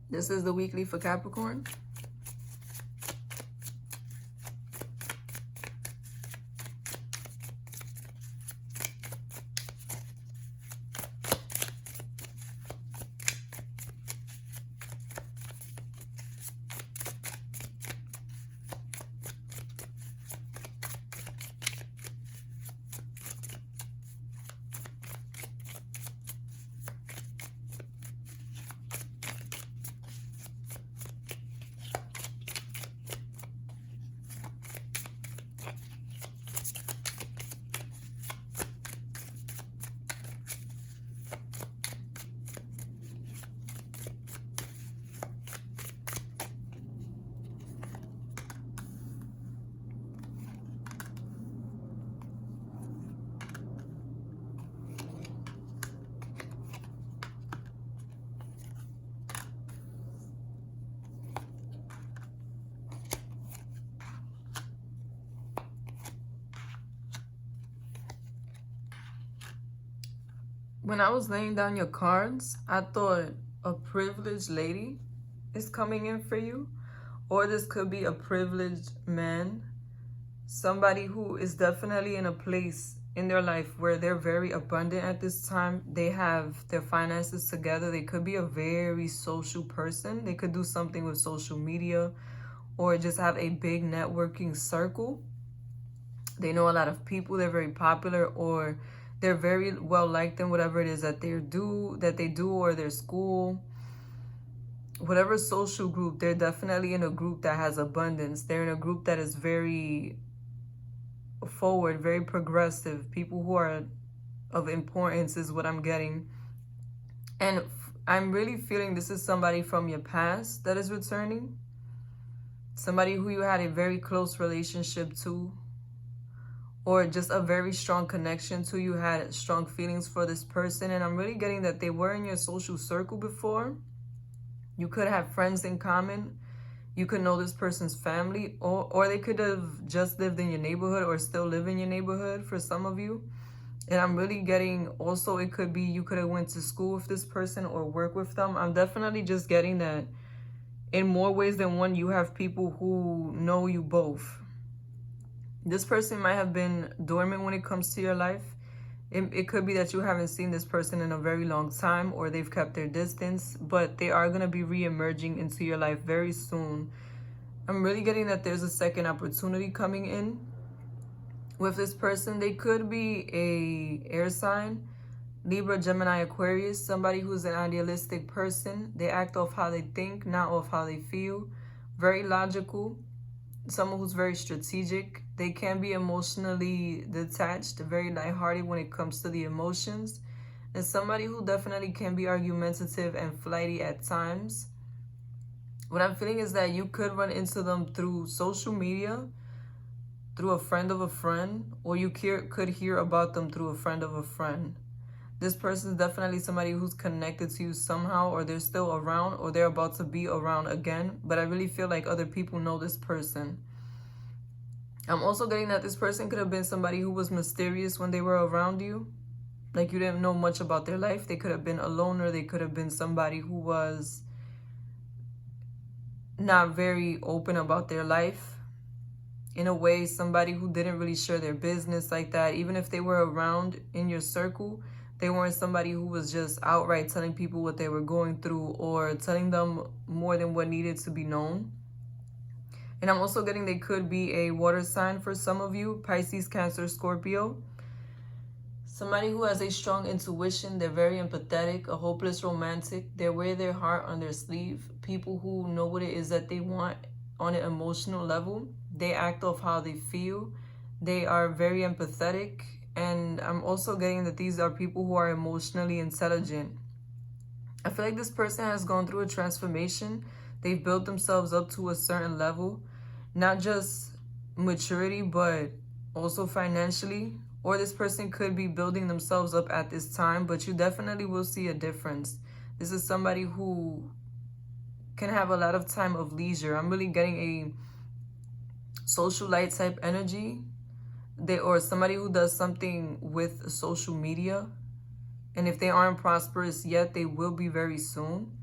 This is the weekly for Capricorn. When I was laying down your cards, I thought a privileged lady is coming in for you. Or this could be a privileged man. Somebody who is definitely in a place in their life where they're very abundant at this time. They have their finances together. They could be a very social person. They could do something with social media or just have a big networking circle. They know a lot of people. They're very popular, or they're very well liked in whatever it is that they do, or their school, whatever social group. They're definitely in a group that has abundance. They're in a group that is very forward, very progressive. People who are of importance is what I'm getting. And I'm really feeling this is somebody from your past that is returning. Somebody who you had a very close relationship to, or just a very strong connection to. You had strong feelings for this person. And I'm really getting that they were in your social circle before. You could have friends in common. You could know this person's family, or they could have just lived in your neighborhood or still live in your neighborhood for some of you. And I'm really getting also it could be you could have went to school with this person or work with them. I'm definitely just getting that in more ways than one, you have people who know you both. This person might have been dormant when it comes to your life. It could be that you haven't seen this person in a very long time, or they've kept their distance, but they are going to be re-emerging into your life very soon. I'm really getting that there's a second opportunity coming in with this person. They could be a air sign, Libra, Gemini, Aquarius, somebody who's an idealistic person. They act off how they think, not off how they feel. Very logical. Someone who's very strategic. They can be emotionally detached, very lighthearted when it comes to the emotions. And somebody who definitely can be argumentative and flighty at times. What I'm feeling is that you could run into them through social media, through a friend of a friend, or you could hear about them through a friend of a friend. This person is definitely somebody who's connected to you somehow, or they're still around, or they're about to be around again. But I really feel like other people know this person. I'm also getting that this person could have been somebody who was mysterious when they were around you. Like you didn't know much about their life. They could have been a loner. They could have been somebody who was not very open about their life. In a way, somebody who didn't really share their business like that. Even if they were around in your circle, they weren't somebody who was just outright telling people what they were going through or telling them more than what needed to be known. And I'm also getting they could be a water sign for some of you, Pisces, Cancer, Scorpio. Somebody who has a strong intuition. They're very empathetic, a hopeless romantic. They wear their heart on their sleeve. People who know what it is that they want on an emotional level. They act off how they feel. They are very empathetic. And I'm also getting that these are people who are emotionally intelligent. I feel like this person has gone through a transformation. They've built themselves up to a certain level. Not just maturity, but also financially. Or this person could be building themselves up at this time, but you definitely will see a difference. This is somebody who can have a lot of time of leisure. I'm really getting a socialite type energy. Or somebody who does something with social media. And if they aren't prosperous yet, they will be very soon.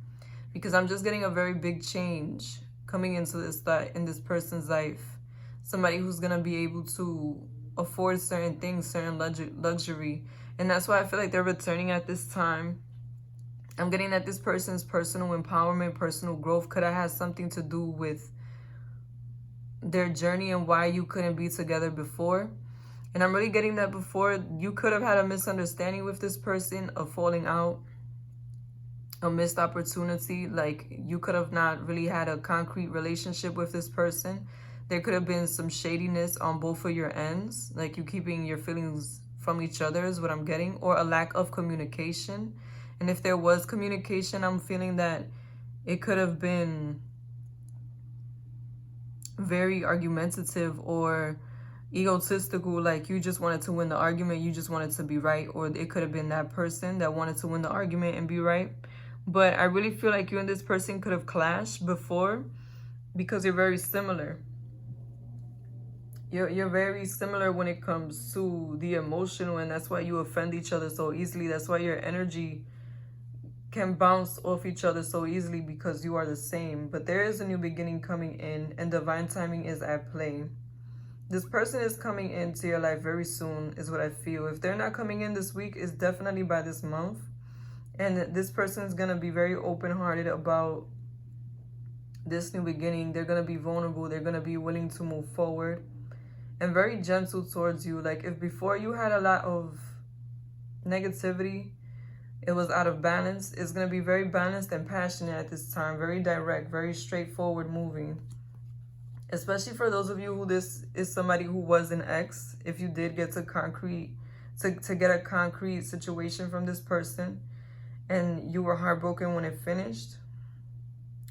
because I'm just getting a very big change coming into in this person's life. Somebody who's going to be able to afford certain things, certain luxury. And that's why I feel like they're returning at this time. I'm getting that this person's personal empowerment, personal growth could have had something to do with their journey and why you couldn't be together before. And I'm really getting that before, you could have had a misunderstanding with this person, a falling out, a missed opportunity. Like, you could have not really had a concrete relationship with this person. There could have been some shadiness on both of your ends, like you keeping your feelings from each other is what I'm getting, or a lack of communication. And if there was communication, I'm feeling that it could have been very argumentative or egotistical, like you just wanted to win the argument, you just wanted to be right, or it could have been that person that wanted to win the argument and be right. But I really feel like you and this person could have clashed before because you're very similar. You're very similar when it comes to the emotional, and that's why you offend each other so easily. That's why your energy can bounce off each other so easily, because you are the same. But there is a new beginning coming in, and divine timing is at play. This person is coming into your life very soon, is what I feel. If they're not coming in this week, it's definitely by this month. And this person is going to be very open-hearted about this new beginning. They're going to be vulnerable. They're going to be willing to move forward and very gentle towards you. Like, if before you had a lot of negativity, it was out of balance, it's going to be very balanced and passionate at this time. Very direct, very straightforward moving. Especially for those of you who this is somebody who was an ex. If you did get to get a concrete situation from this person and you were heartbroken when it finished,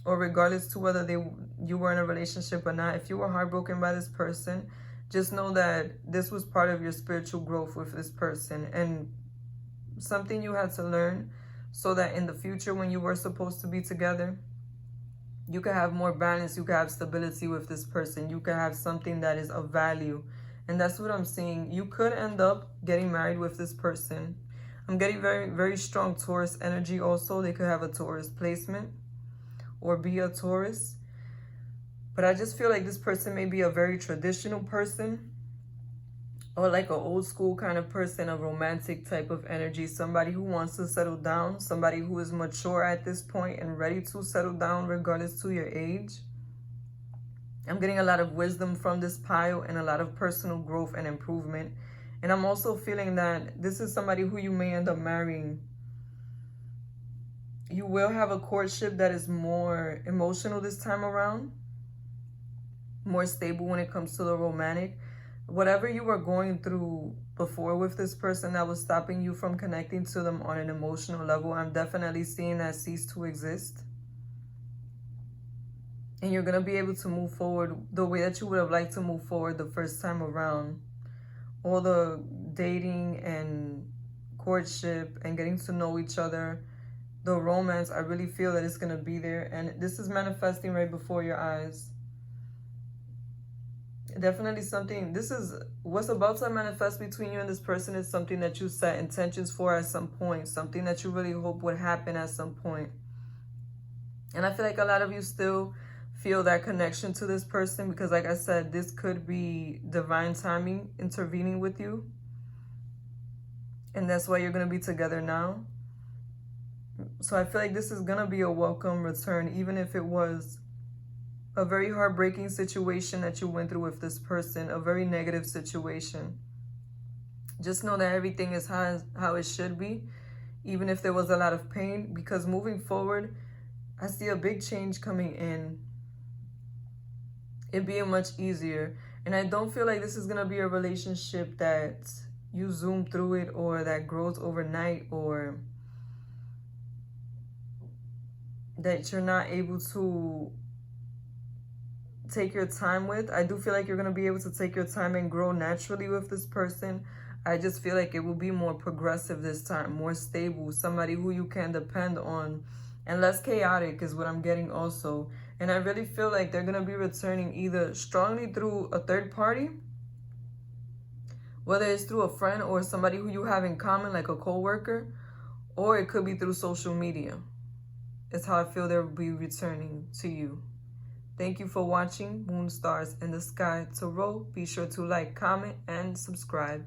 or regardless to whether you were in a relationship or not, if you were heartbroken by this person, just know that this was part of your spiritual growth with this person and something you had to learn, so that in the future when you were supposed to be together, you could have more balance, you could have stability with this person, you could have something that is of value. And that's what I'm seeing. You could end up getting married with this person. I'm getting very, very strong Taurus energy also. They could have a Taurus placement or be a Taurus. But I just feel like this person may be a very traditional person, or like an old school kind of person, a romantic type of energy, somebody who wants to settle down, somebody who is mature at this point and ready to settle down regardless to your age. I'm getting a lot of wisdom from this pile and a lot of personal growth and improvement. And I'm also feeling that this is somebody who you may end up marrying. You will have a courtship that is more emotional this time around, more stable when it comes to the romantic. Whatever you were going through before with this person that was stopping you from connecting to them on an emotional level, I'm definitely seeing that cease to exist. And you're going to be able to move forward the way that you would have liked to move forward the first time around. All the dating and courtship and getting to know each other, the romance, I really feel that it's going to be there. And this is manifesting right before your eyes. Definitely something, this is what's about to manifest between you and this person is something that you set intentions for at some point, something that you really hope would happen at some point. And I feel like a lot of you still feel that connection to this person, because like I said, this could be divine timing intervening with you. And that's why you're going to be together now. So I feel like this is going to be a welcome return, even if it was a very heartbreaking situation that you went through with this person, a very negative situation. Just know that everything is how it should be, even if there was a lot of pain, because moving forward, I see a big change coming in. It being much easier. And I don't feel like this is going to be a relationship that you zoom through it, or that grows overnight, or that you're not able to take your time with. I do feel like you're going to be able to take your time and grow naturally with this person. I just feel like it will be more progressive this time, more stable, somebody who you can depend on, and less chaotic is what I'm getting also. And I really feel like they're going to be returning either strongly through a third party, whether it's through a friend or somebody who you have in common, like a co-worker, or it could be through social media. is how I feel they'll be returning to you. Thank you for watching Moon Stars in the Sky Tarot. Be sure to like, comment, and subscribe.